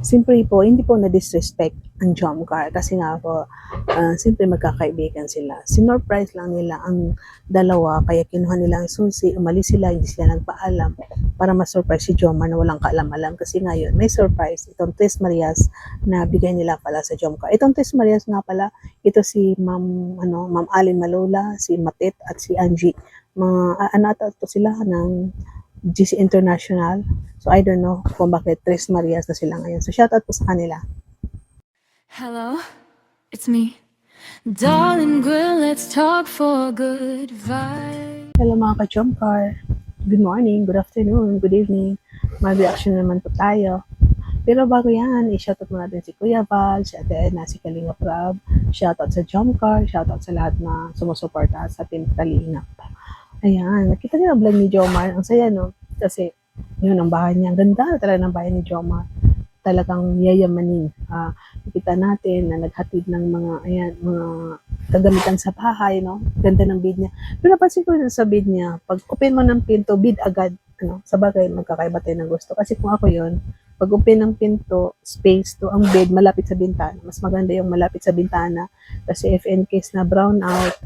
Siyempre po, hindi po na-disrespect ang Jomcar kasi nga po, siyempre magkakaibigan sila. Sinurprise lang nila ang dalawa kaya kinuha nila ang susi, umalis sila, hindi sila nagpaalam para ma-surprise si Jomar na walang kaalam-alam kasi ngayon may surprise itong Tres Marias na bigay nila pala sa Jomcar. Itong Tres Marias nga pala, ito si Ma'am Alin Malula, si Matit at si Angie. Mga ano ata to sila ng GC International. So, I don't know kung bakit Tres Marias na sila ngayon. So, shoutout po sa kanila. Hello, it's me. Darling girl, let's talk for good vibe. Hello mga ka-Jomcar. Good morning, good afternoon, good evening. Mag-reaction naman po tayo. Pero bago yan, i-shoutout mo natin si Kuya Val, si Ate Edna, si Kalinga Prab. Shoutout sa Jomcar, shoutout sa lahat na sumusuporta sa Team Kalingap. Ayan, nakita niyo ang vlog ni Jomar. Ang saya, no? Kasi, yun ang bahay niya. Ang ganda talaga ng bahay ni Jomar. Talagang yayamanin. Nakita natin na naghatid ng mga kagamitan sa bahay, no? Ganda ng bid niya. Pero napansin ko rin sa bid niya, pag open mo ng pinto, bid agad, ano? Sa bagay, magkakaiba tayo ng gusto. Kasi kung ako yun, pag open ng pinto, space to ang bed, malapit sa bintana. Mas maganda yung malapit sa bintana. Kasi if in case na brown out,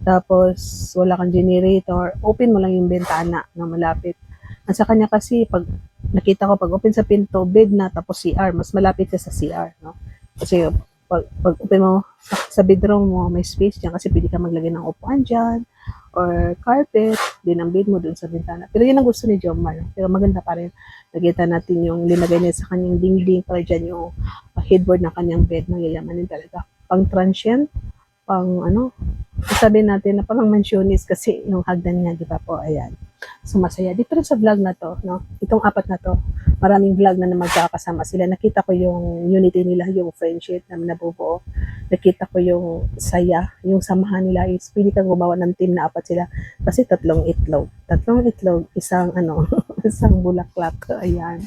tapos wala kang generator, open mo lang yung bintana na malapit. At sa kanya kasi, pag nakita ko, pag open sa pinto, bed na, tapos CR, mas malapit siya sa CR, no? Kasi pag open mo sa bedroom mo, may space dyan kasi pwede ka maglagay ng upuan dyan or carpet, din ang bed mo dun sa bintana. Pero yun ang gusto ni Jomar. Pero maganda pa rin. Nakita natin yung linagay niya sa kanyang dingding para dyan yung headboard ng kanyang bed na yayamanin talaga. Pang transient, pang sabihin natin na parang mansionis kasi yung hagdan niya, di ba po, ayan. So, masaya. Dito rin sa vlog na to, no? Itong apat na to, maraming vlog na magkakasama sila. Nakita ko yung unity nila, yung friendship na nabubuo. Nakita ko yung saya, yung samahan nila is pwede kang gumawa ng team na apat sila. Kasi tatlong itlog. Tatlong itlog, isang isang bulaklak. Ayan.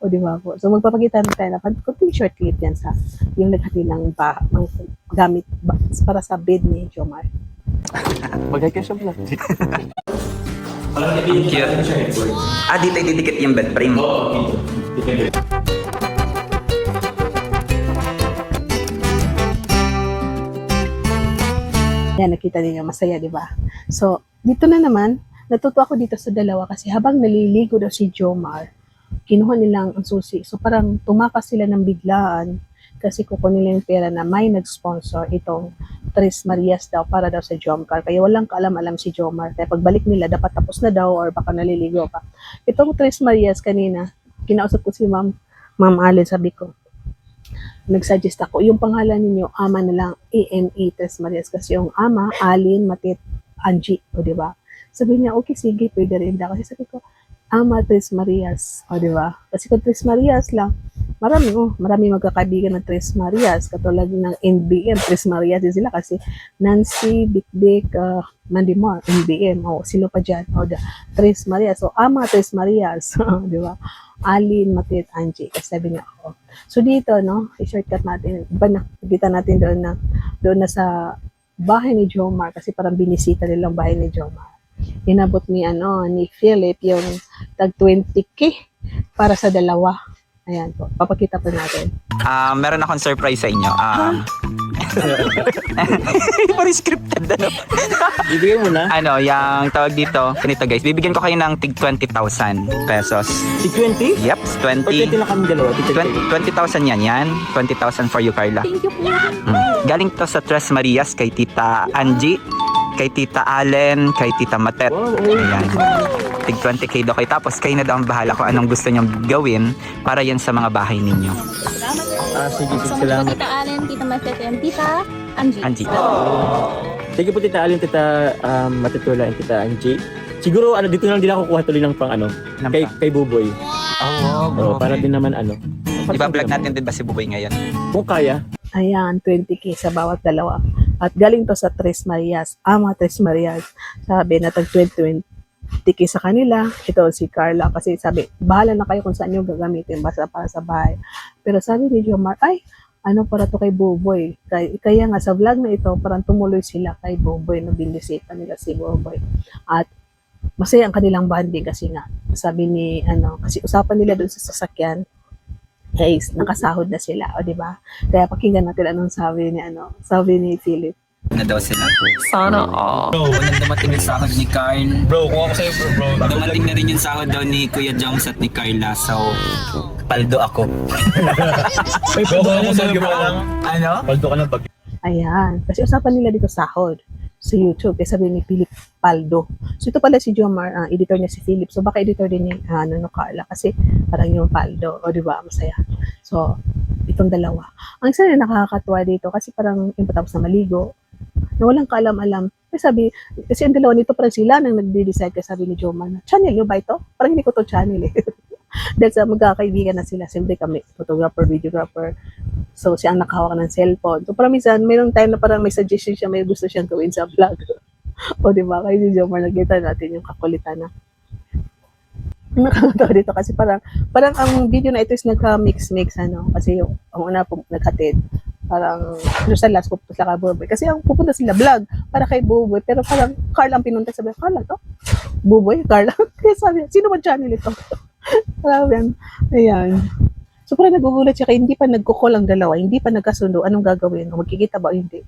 O, di ba po? So, magpapakita tayo na kunting short clip yan sa yung naghati ng gamit para sa bed ni Jomar. Bagay ka siya vlog. Cute. Dito ididikit yung bed frame. Oo, dito. Yan, nakita niyo, masaya, di ba? So, dito na naman, natuto ako dito sa dalawa kasi habang naliligo daw si Jomar, kinuha nilang ang susi. So, parang tumakas sila ng biglaan kasi kukunin nila yung pera na may nag-sponsor itong Tres Marias daw para daw sa Jomcar. Kaya walang kaalam-alam si Jomar. Kaya pagbalik nila, dapat tapos na daw or baka naliligo pa. Itong Tres Marias kanina, kinausap ko si Ma'am Allen, sabi ko, nag-suggest ako, yung pangalan ninyo, ama na lang, AME Tres Marias. Kasi yung ama, Alin, Matit, Angie, o diba? Sabi niya, okay, sige, pwede rin daw. Kasi sabi ko, Ama Tres Marias, o diba? Kasi kung Tres Marias lang, marami magkakaibigan ng Tres Marias, katulad ng NBM, Tres Marias din sila kasi Nancy, Big, Mandimar, NBM, sino pa dyan, Tres Marias, so Ama Tres Marias, di ba? Alin, Matit, Angie, kasi sabi niya ako. So dito, no, i-shortcut natin, nakikita natin doon na sa bahay ni Jomar, kasi parang binisita nilang bahay ni Jomar. Inabot ni Philip yung tag 20k para sa dalawa. Ayan po, papakita po natin. Meron akong surprise sa inyo. Parang scripted, ano? Ibigay mo na. Yung tawag dito, ganito guys, bibigyan ko kayo ng tig 20,000 pesos. Si 20? Yep, 20. Or 20 lang kami dalawa. 20,000 yan. 20,000 for you, Carla. Thank you po. Galing to sa Tres Marias kay Tita Angie, kay Tita Allen, kay Tita Matet. Wow, Ayan. Tig 20k daw kayo. Tapos kayo na daw ang bahala kung anong gusto nyong gawin para yan sa mga bahay ninyo. Salamat po. Sige, So, salamat. Tita Allen, Tita Matete, and Tita Angie. Angie. Sige po, Tita Alin, Tita Matutula, and Tita Angie. Siguro, dito na lang din ako kuha tuloy ng pang kay Buboy. Para din naman Iba-vlog natin din ba si Buboy ngayon? Kung kaya. Ayan, 20k sa bawat dalawa. At galing to sa Tres Marias, Ama Tres Marias. Sabi na tag 20k sa kanila. Ito si Carla kasi sabi, bahala na kayo kung saan nyo gagamitin basta para sa bahay. Pero sabi ni Jomar, para to kay Buboy. Kaya nga sa vlog na ito, parang tumuloy sila kay Buboy, no, binisita nila si Buboy. At masaya ang kanilang bonding kasi nga, sabi ni, kasi usapan nila doon sa sasakyan, Guys, nakasahod na sila, o di ba? Kaya pakinggan natin anong sabi ni Philip. Na daw sila. Sana all. Bro, walang dumating yung sahod ni Carl. Bro, kung ako sa'yo bro. Dumating na rin yung sahod daw ni Kuya Joms at ni Carla. So, paldo ako. May bro, kung ako sa'yo bro lang. Ano? Paldo ka ng bag. Ayan. Kasi usapan nila dito sahod sa YouTube. Kaya sabi ni Philip Paldo. So ito pala si Jomar, editor niya si Philip. So baka editor din ni Carla. Kasi parang yung Paldo. O diba? Masaya. So, itong dalawa. Ang isa na nakakatuwa dito kasi parang yung patapos na maligo, na walang kaalam-alam. Kasi ang dalawa nito parang sila nang nagde-decide kasi sabi ni Jomar na, channel nyo ba ito? Parang hindi ko to channel eh. Dahil sa magkakaibigan na sila. Siyempre kami, photographer, videographer. So, siya ang nakahawak ng cellphone. So, parang minsan, mayroong time na parang may suggestion siya, may gusto siyang gawin sa vlog. O, di ba? Kaya si Jomar, nakita natin yung kakulitan na. Nakakatawa dito kasi parang ang video na ito is nagka-mix-mix, kasi yung, ang una po naghatid, parang, pero sa last, pupunta sila kay Buboy. Kasi ang pupunta sila vlog, para kay Buboy, pero parang Carl ang pinunta, sabi, Carla to? Buboy? Carla? Kaya sabi, sino ba channel ito? Parang, ayan. So, parang nagugulat siya kaya hindi pa nagkukol ang dalawa, hindi pa nagkasundo, anong gagawin? O magkikita ba o hindi?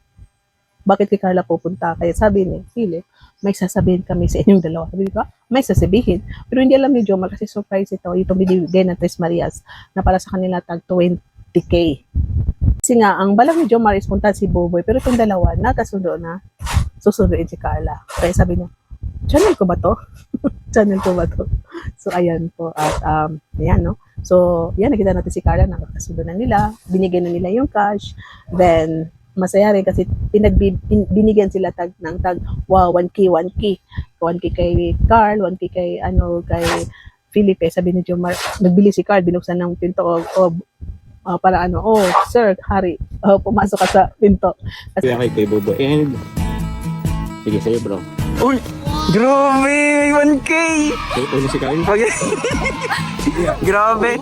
Bakit kay Carla pupunta? Kaya sabi ni Philip, may sasabihin kami sa inyong dalawa. Sabi ko, may sasabihin. Pero hindi alam ni Jomar kasi surprise ito. Itong binigay ng Tres Marias na para sa kanila tag 20K. Kasi nga, ang balak ni Jomar is punta si Boboy. Pero itong dalawa, nagkasundo na, susunduin si Carla. Kaya sabi niya, channel ko ba to? Channel ko ba to? So, ayan po. At, ayan, no? So, yan, nakita natin si Carla, nakakasundo na nila, binigyan na nila yung cash, then, masaya rin kasi binigyan sila ng tag, wow, 1K, 1K kay Carl, 1K kay Felipe. Sabi ni Jomar, nagbili si Carl, binuksan ng pinto, para sir, hari, pumasok ka sa pinto. Kasi, Kaya kay Buboy. And, sige sa'yo bro. Uy! Grabe! 1K! Kaya ulo si Kyle. Okay. Grabe!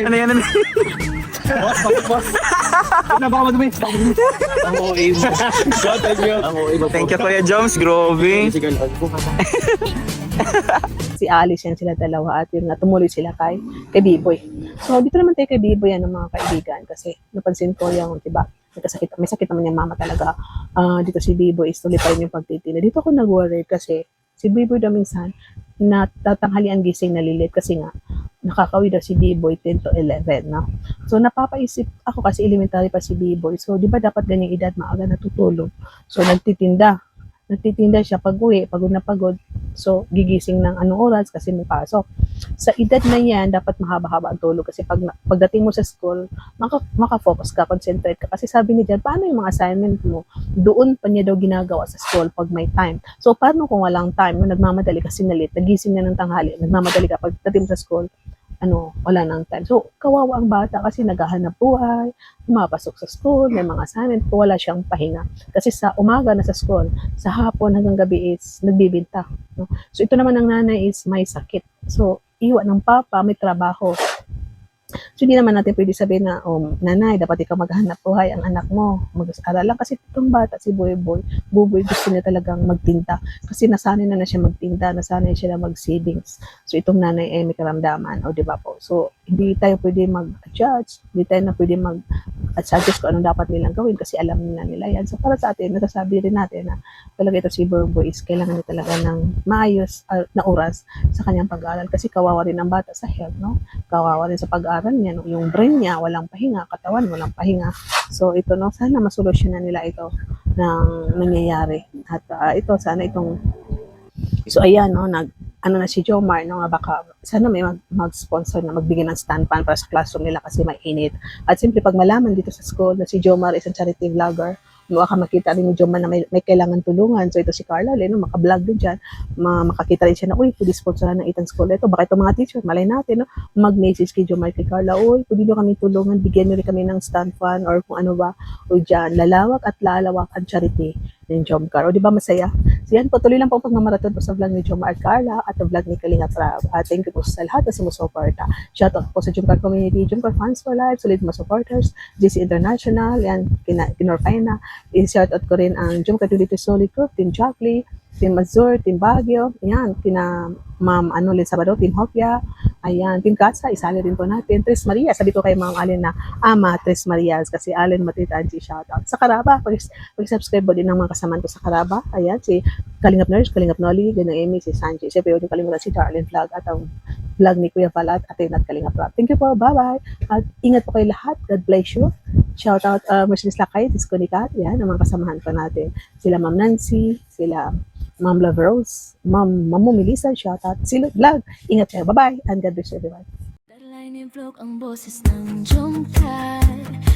Ano yan? Boss. Na baka madumi. Ang OA mo. Ang OA mo. Thank you, Kuya Joms. Grabe! Si Kyle. si Alice yan sila dalawa at yun nga, tumuloy sila kay Biboy. So, dito naman tayo kay Biboy yan ng mga kaibigan kasi napansin ko yung, diba, may sakit naman yung mama talaga. Dito si Biboy is tuloy pa rin yung pagtitinda. Dito ako nag-worry kasi si Biboy daw minsan natatanghali ang gising na lilit kasi nga nakakawi daw si Biboy 10 to 11, no? So, napapaisip ako kasi elementary pa si Biboy. So, di ba dapat ganyang edad maaga natutulog? So, nagtitinda siya pag-uwi, pagod na pagod. So, gigising ng anong oras kasi may pasok. Sa edad na yan, dapat mahaba-haba ang tulog kasi pagdating mo sa school, maka-focus ka, concentrate ka. Kasi sabi ni Jan, paano yung mga assignment mo? Doon pa niya daw ginagawa sa school pag may time. So, paano kung walang time? Nagmamadali kasi nalit, nagising na ng tanghali, nagmamadali ka pagdating sa school, wala nang time. So, kawawa ang bata kasi naghahanap buhay, pumapasok sa school, may mga assignment, wala siyang pahinga. Kasi sa umaga na sa school, sa hapon hanggang gabi is nagbibinta. No? So, ito naman ang nanay is may sakit. So, iwan ng papa, may trabaho. So, hindi naman natin pwede sabihin na, nanay, dapat ikaw maghanap buhay ang anak mo. Mag-aral lang kasi itong bata, si Buboy gusto niya talagang magtinda. Kasi nasanay na siya magtinda, nasanay siya na mag-savings. So, itong nanay ay may karamdaman, o diba po? So, hindi tayo pwede mag-judge, hindi tayo na pwede mag-suggest kung anong dapat nilang gawin kasi alam nila yan. So, para sa atin, nasasabi rin natin na talaga ito si Buboy is kailangan niya talaga ng maayos na oras sa kanyang pag-aaral kasi kawawa rin ang bata sa health, no? Kawawa rin sa pag-aaral niya, no? Yung brain niya, walang pahinga, katawan, walang pahinga. So, ito, no? Sana masolusyonan nila ito ng nangyayari. At ito, sana itong so, ayan, no? Na si Jomar, no? Baka, sana may mag-sponsor na magbigay ng stand pan para sa classroom nila kasi may init. At simple, pag malaman dito sa school na si Jomar is a charity vlogger, baka makita rin ni Jomar na may kailangan tulungan. So, ito si Carla, maka-vlog din dyan. Makakita rin siya na, uy, pwede sponsoran ng Ethan School. Ito, baka itong mga teacher, malay natin, no? Mag-message kay Jomar, kay Carla, uy, pwede nyo kami tulungan, bigyan nyo rin kami ng stand fan or kung ano ba. O dyan, lalawak at lalawak ang charity ng Jomcar. O, di ba masaya? So, yan po, tuloy lang po pagmamarathon po sa vlog ni Jomar at Carla at ang vlog ni Kalinga Prab. Thank you po sa lahat na sumusuporta. Shoutout po sa Jomcar community, Jomcar fans for life, solid mga supporters, JC International, yan, Kinorfaina. I-shoutout ko rin ang Jomcar 22 Solid Group, Team Jackley, Team Mazur, Team Baguio, ayan, kina Ma'am Anolin Sabado, Team Hopia, ayan, Team Katsa, isali rin po natin. Tres Maria, sabi ko kay Ma'am Allen na ama Tres Marias, kasi Allen Matita Angie, shoutout. Sa Karaba, pag-subscribe po din ng mga kasamaan ko sa Karaba, ayan, si Kalingap Nurse, Kalingap Noli, Ganang Amy, si Sanji, siyempre huwag niyo kalimutan si Darlene Vlog at ang vlog ni Kuya Val at Atin at Kalingap Rob. Thank you po, bye-bye, at ingat po kayo lahat, God bless you. Shoutout, Mercedes Lakay, Disco Nikat, yan, ang mga kasamahan pa natin. Sila Ma'am Nancy, sila Ma'am Love Rose, Ma'am Melissa, shoutout. Sila Vlog, ingat kayo, bye-bye, and God bless you everyone. Deadline ni vlog ang boses ng jungkat